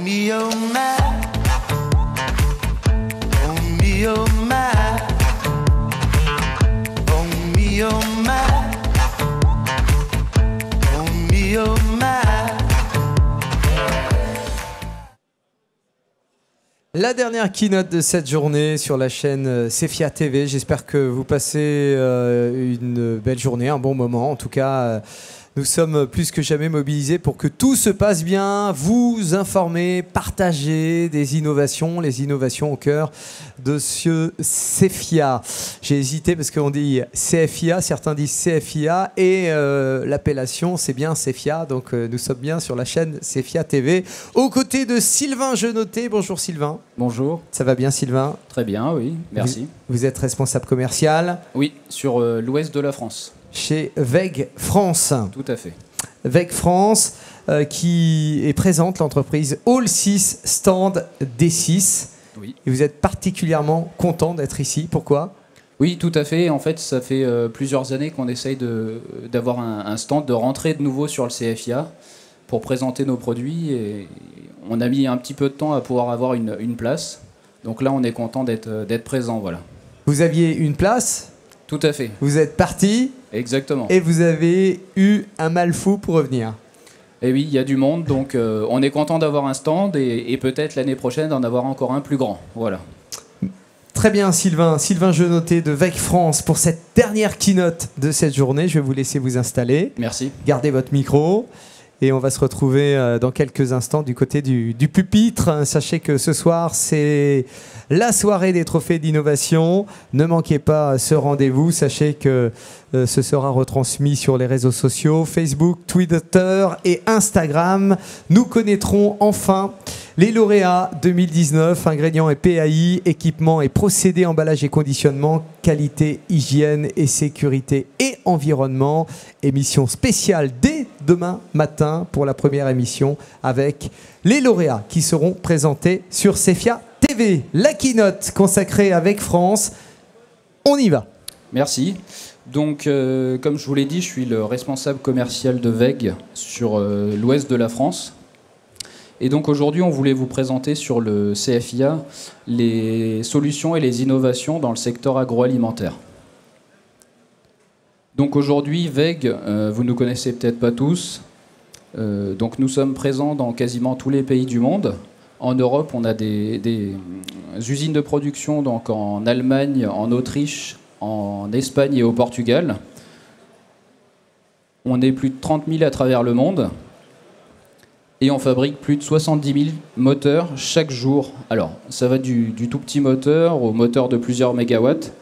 me, oh my. Oh me, oh my. Oh me, oh my. Oh me, oh my. La dernière keynote de cette journée sur la chaîne Cefia TV. J'espère que vous passez une belle journée, un bon moment. En tout cas, nous sommes plus que jamais mobilisés pour que tout se passe bien, vous informer, partager des innovations, les innovations au cœur de ce Cefia. J'ai hésité parce qu'on dit CFIA, certains disent CFIA et l'appellation c'est bien Cefia, donc nous sommes bien sur la chaîne Cefia TV aux côtés de Sylvain Jenoté. Bonjour Sylvain. Bonjour. Ça va bien Sylvain? Très bien, oui, merci. Vous êtes responsable commercial? Oui, sur l'ouest de la France. Chez VEG France. Tout à fait. VEG France qui est présente, l'entreprise All 6 Stand D6. Oui. Et vous êtes particulièrement content d'être ici. Pourquoi? Oui, tout à fait. En fait, ça fait plusieurs années qu'on essaye d'avoir un stand, de rentrer de nouveau sur le CFIA pour présenter nos produits. Et on a mis un petit peu de temps à pouvoir avoir une place. Donc là, on est content d'être présent. Voilà. Vous aviez une place? Tout à fait. Vous êtes parti? Exactement. Et vous avez eu un mal fou pour revenir. Et oui, il y a du monde, donc on est content d'avoir un stand et peut-être l'année prochaine d'en avoir encore un plus grand. Voilà. Très bien Sylvain. Sylvain Jenoté de VEG France pour cette dernière keynote de cette journée. Je vais vous laisser vous installer. Merci. Gardez votre micro. Et on va se retrouver dans quelques instants du côté du pupitre. Sachez que ce soir, c'est la soirée des trophées d'innovation. Ne manquez pas ce rendez-vous. Sachez que ce sera retransmis sur les réseaux sociaux, Facebook, Twitter et Instagram. Nous connaîtrons enfin les lauréats 2019, ingrédients et PAI, équipements et procédés, emballage et conditionnement, qualité, hygiène et sécurité et environnement. Émission spéciale dès demain matin pour la première émission avec les lauréats qui seront présentés sur Cefia TV. La keynote consacrée à VEG France. On y va. Merci. Donc, comme je vous l'ai dit, je suis le responsable commercial de VEG sur l'ouest de la France. Et donc aujourd'hui, on voulait vous présenter sur le CFIA les solutions et les innovations dans le secteur agroalimentaire. Donc aujourd'hui, VEG, vous ne nous connaissez peut-être pas tous. Donc nous sommes présents dans quasiment tous les pays du monde. En Europe, on a des usines de production donc en Allemagne, en Autriche, en Espagne et au Portugal. On est plus de 30 000 à travers le monde. Et on fabrique plus de 70 000 moteurs chaque jour. Alors, ça va du tout petit moteur au moteur de plusieurs mégawatts.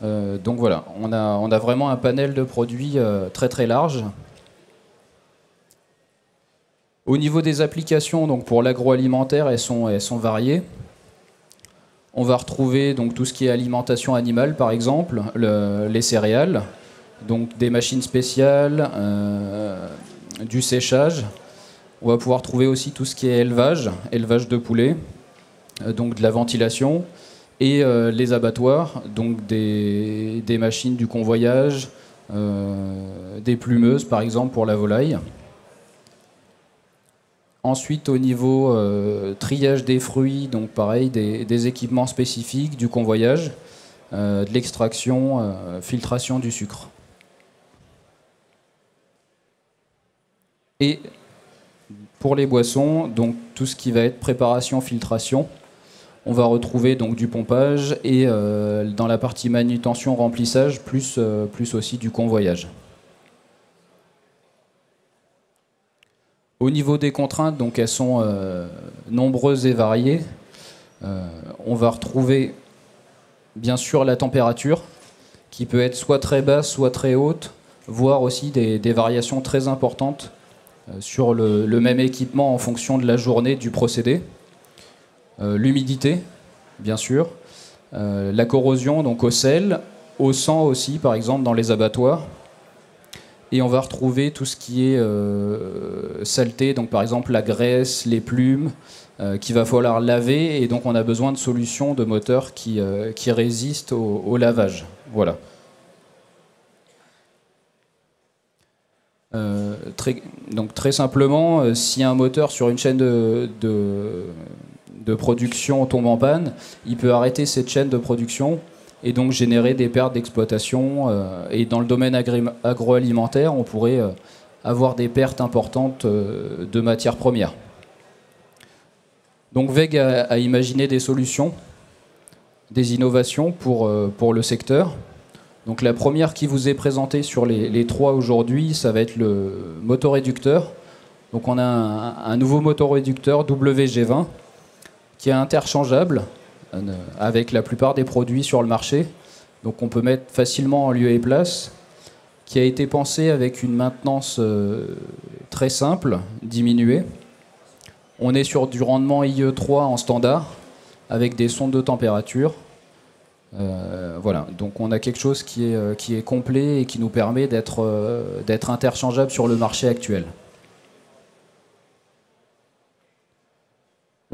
Donc voilà, on a vraiment un panel de produits très très large. Au niveau des applications, donc pour l'agroalimentaire, elles sont variées. On va retrouver donc tout ce qui est alimentation animale, par exemple, les céréales, donc des machines spéciales, du séchage. On va pouvoir trouver aussi tout ce qui est élevage de poulets, donc de la ventilation, et les abattoirs, donc des machines du convoyage, des plumeuses par exemple pour la volaille. Ensuite au niveau triage des fruits, donc pareil, des équipements spécifiques, du convoyage, de l'extraction, filtration du sucre. Et pour les boissons, donc tout ce qui va être préparation, filtration, on va retrouver donc du pompage et dans la partie manutention, remplissage, plus aussi du convoyage. Au niveau des contraintes, donc elles sont nombreuses et variées. On va retrouver bien sûr la température qui peut être soit très basse, soit très haute, voire aussi des variations très importantes sur le même équipement en fonction de la journée du procédé. L'humidité, bien sûr, la corrosion donc au sel, au sang aussi, par exemple dans les abattoirs. Et on va retrouver tout ce qui est saleté, donc par exemple la graisse, les plumes, qu'il va falloir laver, et donc on a besoin de solutions de moteurs qui résistent au lavage. Voilà. Donc très simplement, si un moteur sur une chaîne de de production tombe en panne, il peut arrêter cette chaîne de production et donc générer des pertes d'exploitation. Et dans le domaine agroalimentaire, on pourrait avoir des pertes importantes de matières premières. Donc WEG a imaginé des solutions, des innovations pour le secteur. Donc la première qui vous est présentée sur les trois aujourd'hui, ça va être le motoréducteur. Donc on a un nouveau motoréducteur WG20 qui est interchangeable avec la plupart des produits sur le marché. Donc on peut mettre facilement en lieu et place, qui a été pensé avec une maintenance très simple, diminuée. On est sur du rendement IE3 en standard, avec des sondes de température. Voilà, donc on a quelque chose qui est complet et qui nous permet d'être interchangeable sur le marché actuel.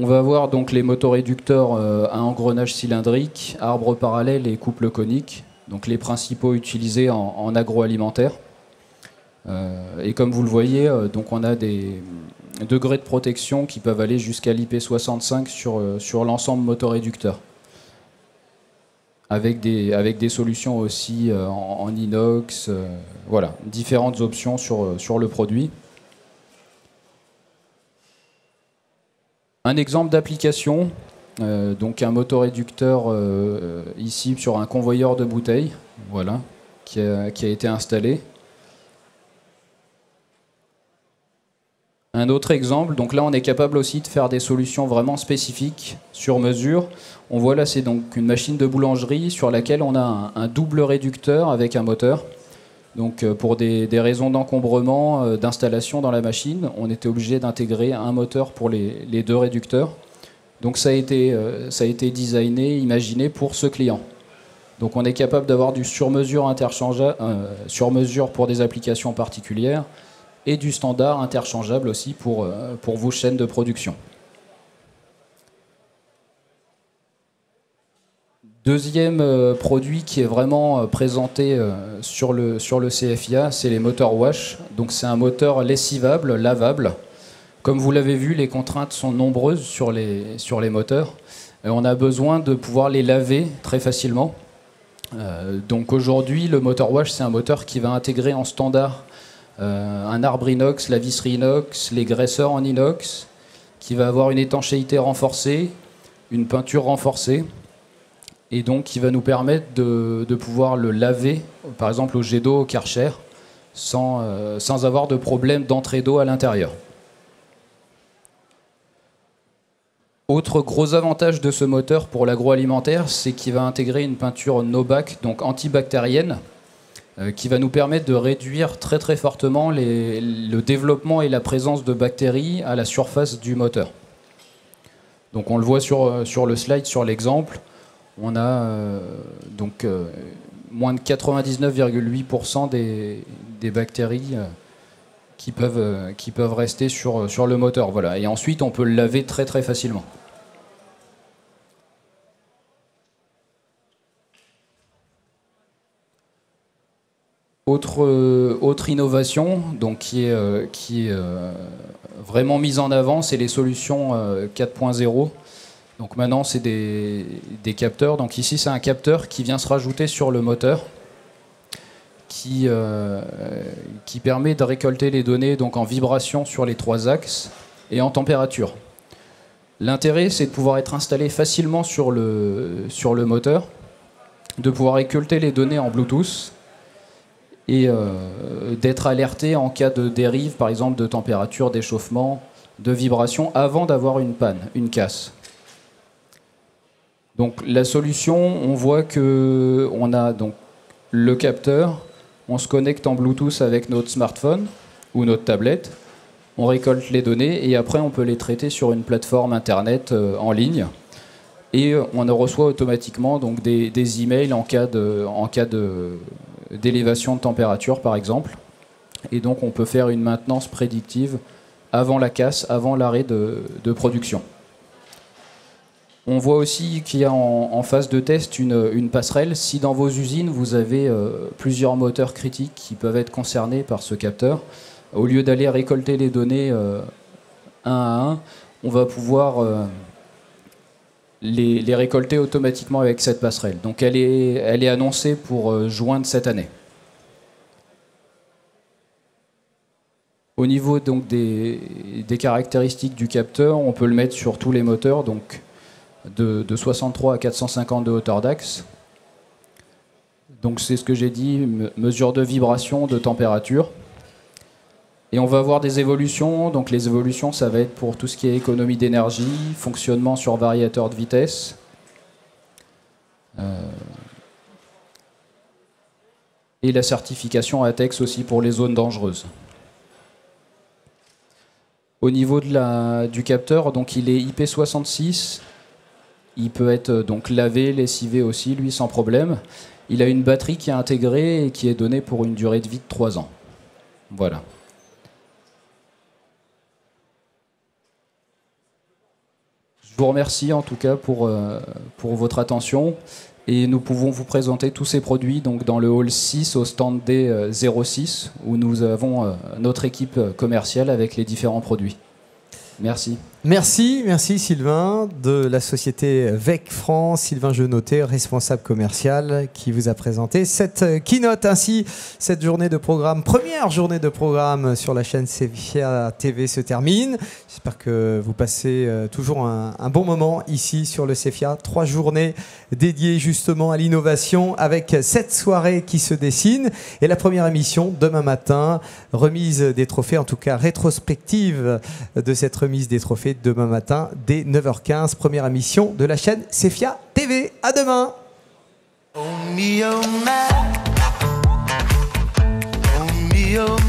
On va avoir donc les motoréducteurs à engrenage cylindrique, arbre parallèle et couple conique, donc les principaux utilisés en agroalimentaire. Et comme vous le voyez, donc on a des degrés de protection qui peuvent aller jusqu'à l'IP65 sur l'ensemble motoréducteur. Avec des solutions aussi en inox, voilà, différentes options sur le produit. Un exemple d'application, donc un motoréducteur ici sur un convoyeur de bouteilles, voilà, qui a été installé. Un autre exemple, donc là on est capable aussi de faire des solutions vraiment spécifiques sur mesure. On voit là c'est donc une machine de boulangerie sur laquelle on a un double réducteur avec un moteur. Donc pour des raisons d'encombrement, d'installation dans la machine, on était obligé d'intégrer un moteur pour les deux réducteurs. Donc ça a été designé, imaginé pour ce client. Donc on est capable d'avoir du sur-mesure interchangeable, sur-mesure pour des applications particulières, et du standard interchangeable aussi pour vos chaînes de production. Deuxième produit qui est vraiment présenté sur le CFIA, c'est les moteurs wash. Donc c'est un moteur lessivable, lavable. Comme vous l'avez vu, les contraintes sont nombreuses sur les moteurs. Et on a besoin de pouvoir les laver très facilement. Donc aujourd'hui, le moteur wash, c'est un moteur qui va intégrer en standard un arbre inox, la visserie inox, les graisseurs en inox, qui va avoir une étanchéité renforcée, une peinture renforcée, et donc qui va nous permettre de pouvoir le laver, par exemple au jet d'eau, au Karcher, sans avoir de problème d'entrée d'eau à l'intérieur. Autre gros avantage de ce moteur pour l'agroalimentaire, c'est qu'il va intégrer une peinture no-bac, donc antibactérienne, qui va nous permettre de réduire très très fortement le développement et la présence de bactéries à la surface du moteur. Donc on le voit sur le slide, sur l'exemple, on a moins de 99,8% des bactéries qui peuvent rester sur le moteur. Voilà. Et ensuite on peut le laver très très facilement. Autre innovation donc, qui est vraiment mise en avant, c'est les solutions 4.0. Donc maintenant, c'est des capteurs. Donc ici, c'est un capteur qui vient se rajouter sur le moteur, qui permet de récolter les données donc, en vibration sur les trois axes et en température. L'intérêt, c'est de pouvoir être installé facilement sur le moteur, de pouvoir récolter les données en Bluetooth, et d'être alerté en cas de dérive, par exemple de température, d'échauffement, de vibration, avant d'avoir une panne, une casse. Donc la solution, on voit qu'on a donc le capteur, on se connecte en Bluetooth avec notre smartphone ou notre tablette, on récolte les données et après on peut les traiter sur une plateforme internet en ligne et on reçoit automatiquement donc, des emails en cas d'élévation de température par exemple, et donc on peut faire une maintenance prédictive avant la casse, avant l'arrêt de production. On voit aussi qu'il y a en phase de test une passerelle. Si dans vos usines vous avez plusieurs moteurs critiques qui peuvent être concernés par ce capteur, au lieu d'aller récolter les données un à un, on va pouvoir les récolter automatiquement avec cette passerelle. Donc elle est annoncée pour juin de cette année. Au niveau donc des caractéristiques du capteur, on peut le mettre sur tous les moteurs, donc de 63 à 450 de hauteur d'axe. Donc c'est ce que j'ai dit, mesure de vibration, de température. Et on va avoir des évolutions. Donc les évolutions, ça va être pour tout ce qui est économie d'énergie, fonctionnement sur variateur de vitesse. Et la certification ATEX aussi pour les zones dangereuses. Au niveau du capteur, donc il est IP66. Il peut être donc lavé, lessivé aussi, lui, sans problème. Il a une batterie qui est intégrée et qui est donnée pour une durée de vie de 3 ans. Voilà. Je vous remercie en tout cas pour votre attention. Et nous pouvons vous présenter tous ces produits donc, dans le hall 6 au stand D06 où nous avons notre équipe commerciale avec les différents produits. Merci. Merci Sylvain de la société VEC France, Sylvain Genotet, responsable commercial, qui vous a présenté cette keynote, ainsi cette journée de programme, première journée de programme sur la chaîne CEFIA TV se termine. J'espère que vous passez toujours un bon moment ici sur le CEFIA. 3 journées dédiées justement à l'innovation avec cette soirée qui se dessine et la première émission demain matin, remise des trophées, en tout cas rétrospective de cette remise des trophées demain matin dès 9h15, première émission de la chaîne CEFIA TV. À demain. Oh me, oh my. Oh me, oh my.